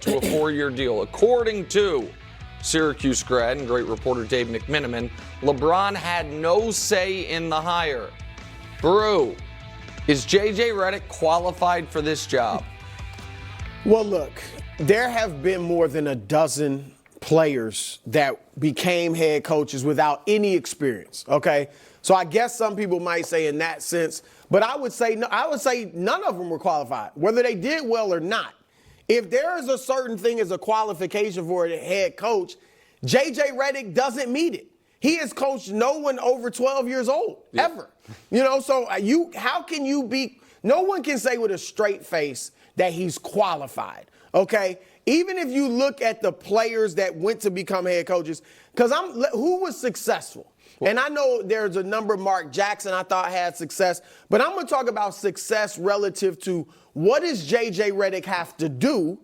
to a 4-year deal. According to Syracuse grad and great reporter Dave McMiniman, LeBron had no say in the hire. Brew, is JJ Redick qualified for this job? Well, look, there have been more than a dozen players that became head coaches without any experience, okay? So I guess some people might say in that sense, but I would say none of them were qualified, whether they did well or not. If there is a certain thing as a qualification for a head coach, JJ Redick doesn't meet it. He has coached no one over 12 years old, ever. So how can you be, no one can say with a straight face that he's qualified, okay? Even if you look at the players that went to become head coaches, because who was successful? And I know there's a number, Mark Jackson, I thought had success, but I'm going to talk about success relative to what does J.J. Redick have to do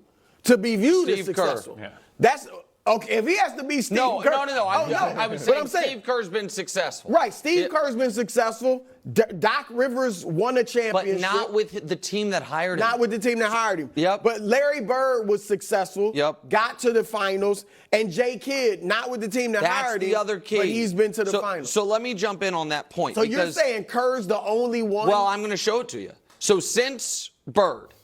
to be viewed as successful? Yeah. That's okay. If he has to be Steve Kerr. No. I was saying Steve Kerr's been successful. Right. Steve Kerr's been successful. Doc Rivers won a championship. But not with the team that hired him. Not with the team that hired him. Yep. But Larry Bird was successful. Yep. Got to the finals. And Jay Kidd, not with the team that hired him. That's the other key. But he's been to the finals. So let me jump in on that point. So you're saying Kerr's the only one? Well, I'm going to show it to you. So since Bird,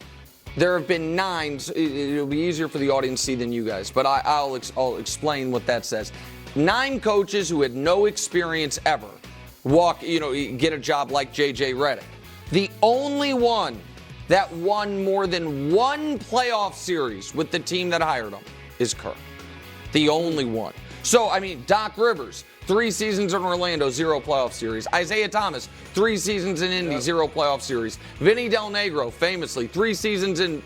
there have been 9. It'll be easier for the audience to see than you guys, but I'll explain what that says. 9 coaches who had no experience ever get a job like JJ Redick. The only one that won more than one playoff series with the team that hired him is Kerr. The only one. So, Doc Rivers, 3 seasons in Orlando, 0 playoff series. Isaiah Thomas, 3 seasons in Indy, 0 playoff series. Vinny Del Negro, famously, 3 seasons in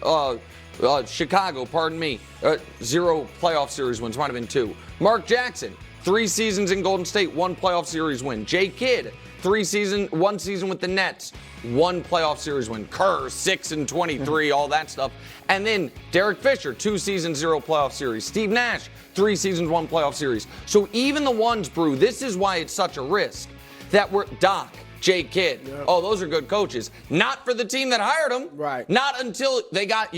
Chicago, 0 playoff series wins, might have been 2. Mark Jackson, 3 seasons in Golden State, 1 playoff series win. Jay Kidd, 1 season with the Nets, 1 playoff series win. Kerr, 6 and 23, all that stuff. And then Derek Fisher, 2 seasons, 0 playoff series. Steve Nash, 3 seasons, 1 playoff series. So even the ones, Brew, this is why it's such a risk that we're Doc, Jay Kidd. Yep. Oh, those are good coaches. Not for the team that hired them. Right. Not until they got,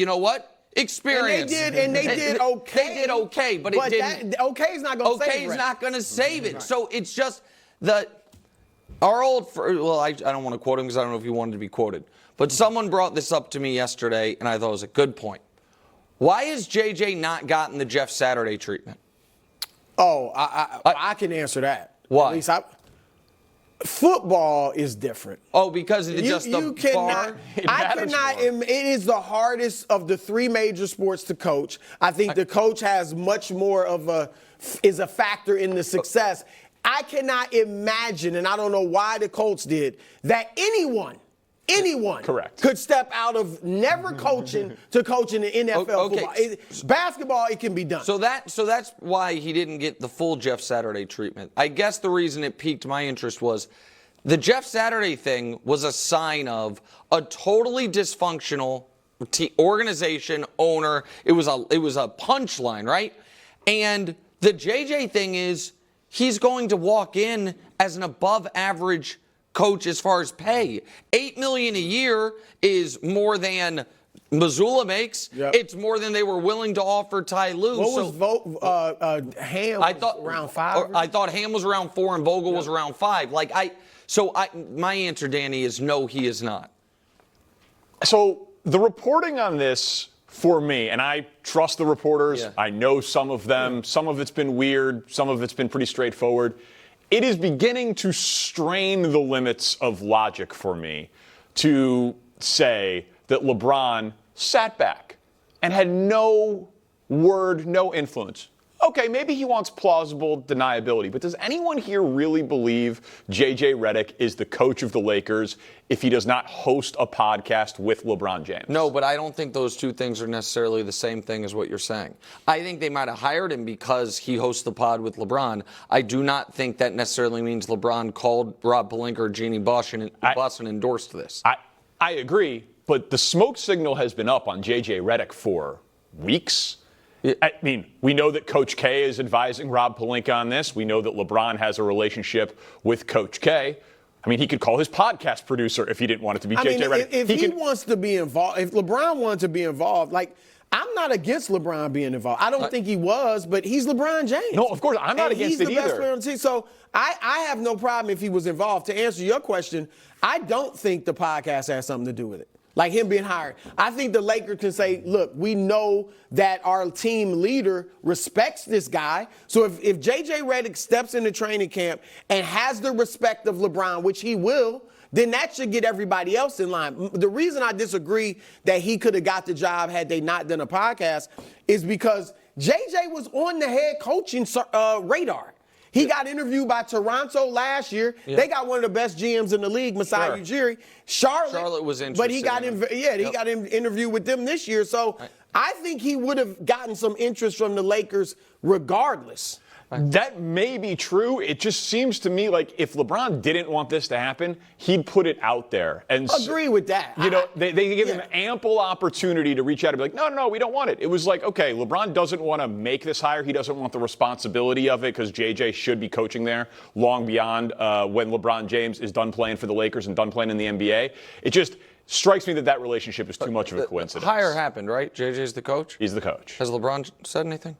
experience. And they did okay. They did okay, but it didn't. Okay is not going to save it. Okay is not going to save it. Right. So it's just I don't want to quote him because I don't know if he wanted to be quoted. But someone brought this up to me yesterday, and I thought it was a good point. Why has JJ not gotten the Jeff Saturday treatment? Oh, I can answer that. Why? At least football is different. Oh, because it's just the bar? It is the hardest of the 3 major sports to coach. I think the coach has much more is a factor in the success. I cannot imagine, and I don't know why the Colts did, that anyone Correct. could step out of never coaching to coaching the NFL football. Basketball, it can be done. So that's why he didn't get the full Jeff Saturday treatment. I guess the reason it piqued my interest was the Jeff Saturday thing was a sign of a totally dysfunctional organization, owner. It was a punchline, right? And the JJ thing is he's going to walk in as an above average coach as far as pay. $8 million a year is more than Missoula makes. Yep. It's more than they were willing to offer Ty Lue. What was Ham? Around 5. I thought Ham was around 4 and Vogel was around 5. My answer, Danny, is no, he is not. So the reporting on this, for me, and I trust the reporters. Yeah. I know some of them. Yeah. Some of it's been weird. Some of it's been pretty straightforward. It is beginning to strain the limits of logic for me to say that LeBron sat back and had no word, no influence. Okay, maybe he wants plausible deniability, but does anyone here really believe JJ Redick is the coach of the Lakers if he does not host a podcast with LeBron James? No, but I don't think those two things are necessarily the same thing as what you're saying. I think they might have hired him because he hosts the pod with LeBron. I do not think that necessarily means LeBron called Rob Pelinka or Jeannie Buss and endorsed this. I agree, but the smoke signal has been up on JJ Redick for weeks. I mean, we know that Coach K is advising Rob Pelinka on this. We know that LeBron has a relationship with Coach K. I mean, he could call his podcast producer if he didn't want it to be JJ Redick. If he wants to be involved, if LeBron wanted to be involved, I'm not against LeBron being involved. I don't think he was, but he's LeBron James. No, of course, I'm not against it either. He's the best player on the team. So I have no problem if he was involved. To answer your question, I don't think the podcast has something to do with it. Like him being hired. I think the Lakers can say, look, we know that our team leader respects this guy. So if JJ Redick steps into training camp and has the respect of LeBron, which he will, then that should get everybody else in line. The reason I disagree that he could have got the job had they not done a podcast is because JJ was on the head coaching radar. He got interviewed by Toronto last year. Yeah. They got one of the best GMs in the league, Masai Ujiri. Charlotte was interesting. But he got he got him interviewed with them this year. So I think he would have gotten some interest from the Lakers regardless. That may be true. It just seems to me like if LeBron didn't want this to happen, he'd put it out there. And agree with that. You know, they give him ample opportunity to reach out and be like, no, we don't want it. It was like, okay, LeBron doesn't want to make this hire. He doesn't want the responsibility of it because JJ should be coaching there long beyond when LeBron James is done playing for the Lakers and done playing in the NBA. It just strikes me that relationship is too much of a coincidence. The hire happened, right? JJ's the coach? He's the coach. Has LeBron said anything?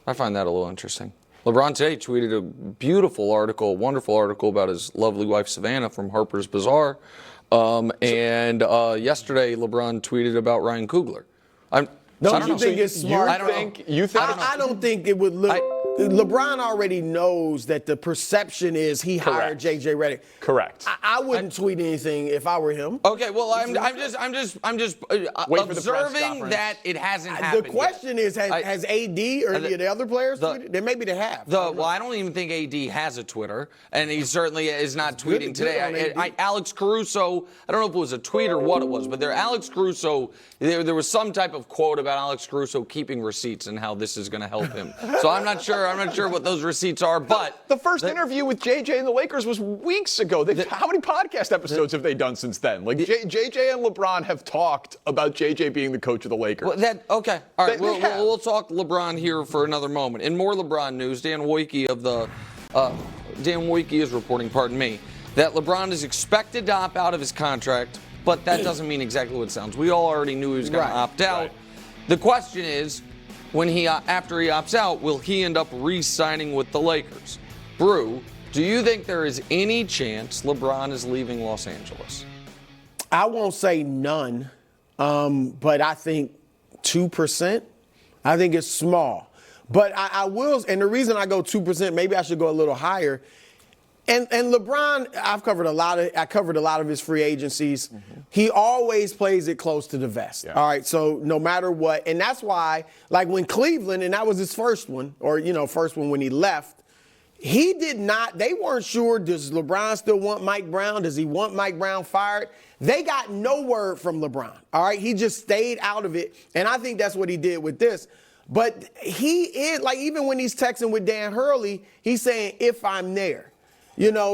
I find that a little interesting. LeBron today tweeted a beautiful article, wonderful article about his lovely wife Savannah from Harper's Bazaar. Yesterday, LeBron tweeted about Ryan Coogler. Don't you think it's smart? I don't think it would look. LeBron already knows that the perception is he hired JJ Redick. Correct. I wouldn't tweet anything if I were him. Okay, well, I'm just observing that it hasn't happened. The question is, has AD or any of the other players tweeted? Then maybe they have. Well, I don't even think AD has a Twitter, and he certainly is not tweeting today. Alex Caruso, I don't know if it was a tweet or what it was, but Alex Caruso, there was some type of quote about Alex Caruso keeping receipts and how this is going to help him. So I'm not sure what those receipts are, but the first interview with JJ and the Lakers was weeks ago. How many podcast episodes have they done since then? Like JJ and LeBron have talked about JJ being the coach of the Lakers. Okay, all right. We'll talk LeBron here for another moment. In more LeBron news, Dan Wojcicki is reporting, that LeBron is expected to opt out of his contract, but that doesn't mean exactly what it sounds. We all already knew he was going to opt out. Right. The question is, after he opts out, will he end up re-signing with the Lakers? Brew, do you think there is any chance LeBron is leaving Los Angeles? I won't say none, but I think 2%. I think it's small. But I will, and the reason I go 2%, maybe I should go a little higher. And LeBron, I covered a lot of his free agencies. Mm-hmm. He always plays it close to the vest. Yeah. All right, so no matter what, and that's why, like when Cleveland, and that was his first one, or first one when he left, he did not. They weren't sure. Does LeBron still want Mike Brown? Does he want Mike Brown fired? They got no word from LeBron. All right, he just stayed out of it, and I think that's what he did with this. But he is like even when he's texting with Dan Hurley, he's saying if I'm there.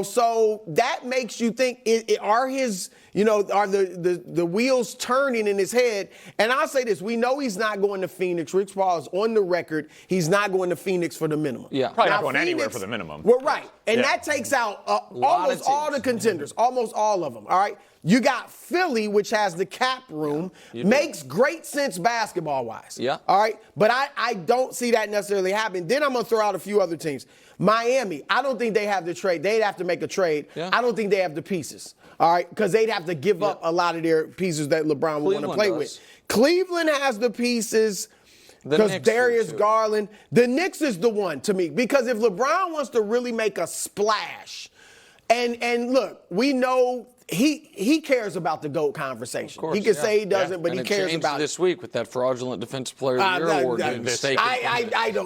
So that makes you think, are the wheels turning in his head? And I'll say this, we know he's not going to Phoenix. Rich Paul is on the record. He's not going to Phoenix for the minimum. Yeah. Probably not going anywhere for the minimum. Well, right. And that takes out almost all the contenders, almost all of them. All right. You got Philly, which has the cap room, makes great sense basketball-wise. Yeah. All right. But I don't see that necessarily happening. Then I'm going to throw out a few other teams. Miami, I don't think they have the trade. They'd have to make a trade. Yeah. I don't think they have the pieces. All right. Because they'd have to give up a lot of their pieces that LeBron would want to play with. Cleveland has the pieces. Because Darius Garland. The Knicks is the one to me. Because if LeBron wants to really make a splash, and look, we know he cares about the GOAT conversation. Course, he can say he doesn't, but he cares about it. This week with that fraudulent Defensive Player of the Year award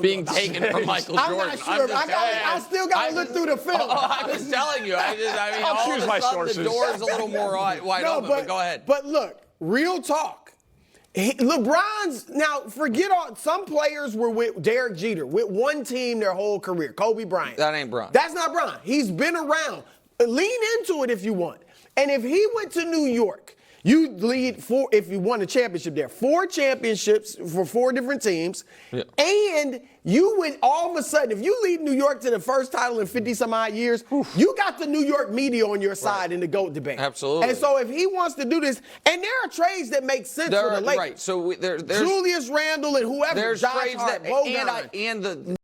being taken from Michael Jordan. I'm not sure. I still got to look through the film. I'm just telling you. I'll choose my sources. The door's a little more wide open, but go ahead. But look, real talk. LeBron's, now forget all, some players were with Derek Jeter, with one team their whole career, Kobe Bryant. That ain't Bron. That's not Bron. He's been around. Lean into it if you want. And if he went to New York, You lead if you won a championship there, 4 championships for 4 different teams. Yeah. And you went all of a sudden, if you lead New York to the first title in 50 some odd years, you got the New York media on your side in the GOAT debate. Absolutely. And so if he wants to do this, and there are trades that make sense for the Lakers. Right. So there's Julius Randle and whoever, there's Josh trades Hart, that Bogan. and the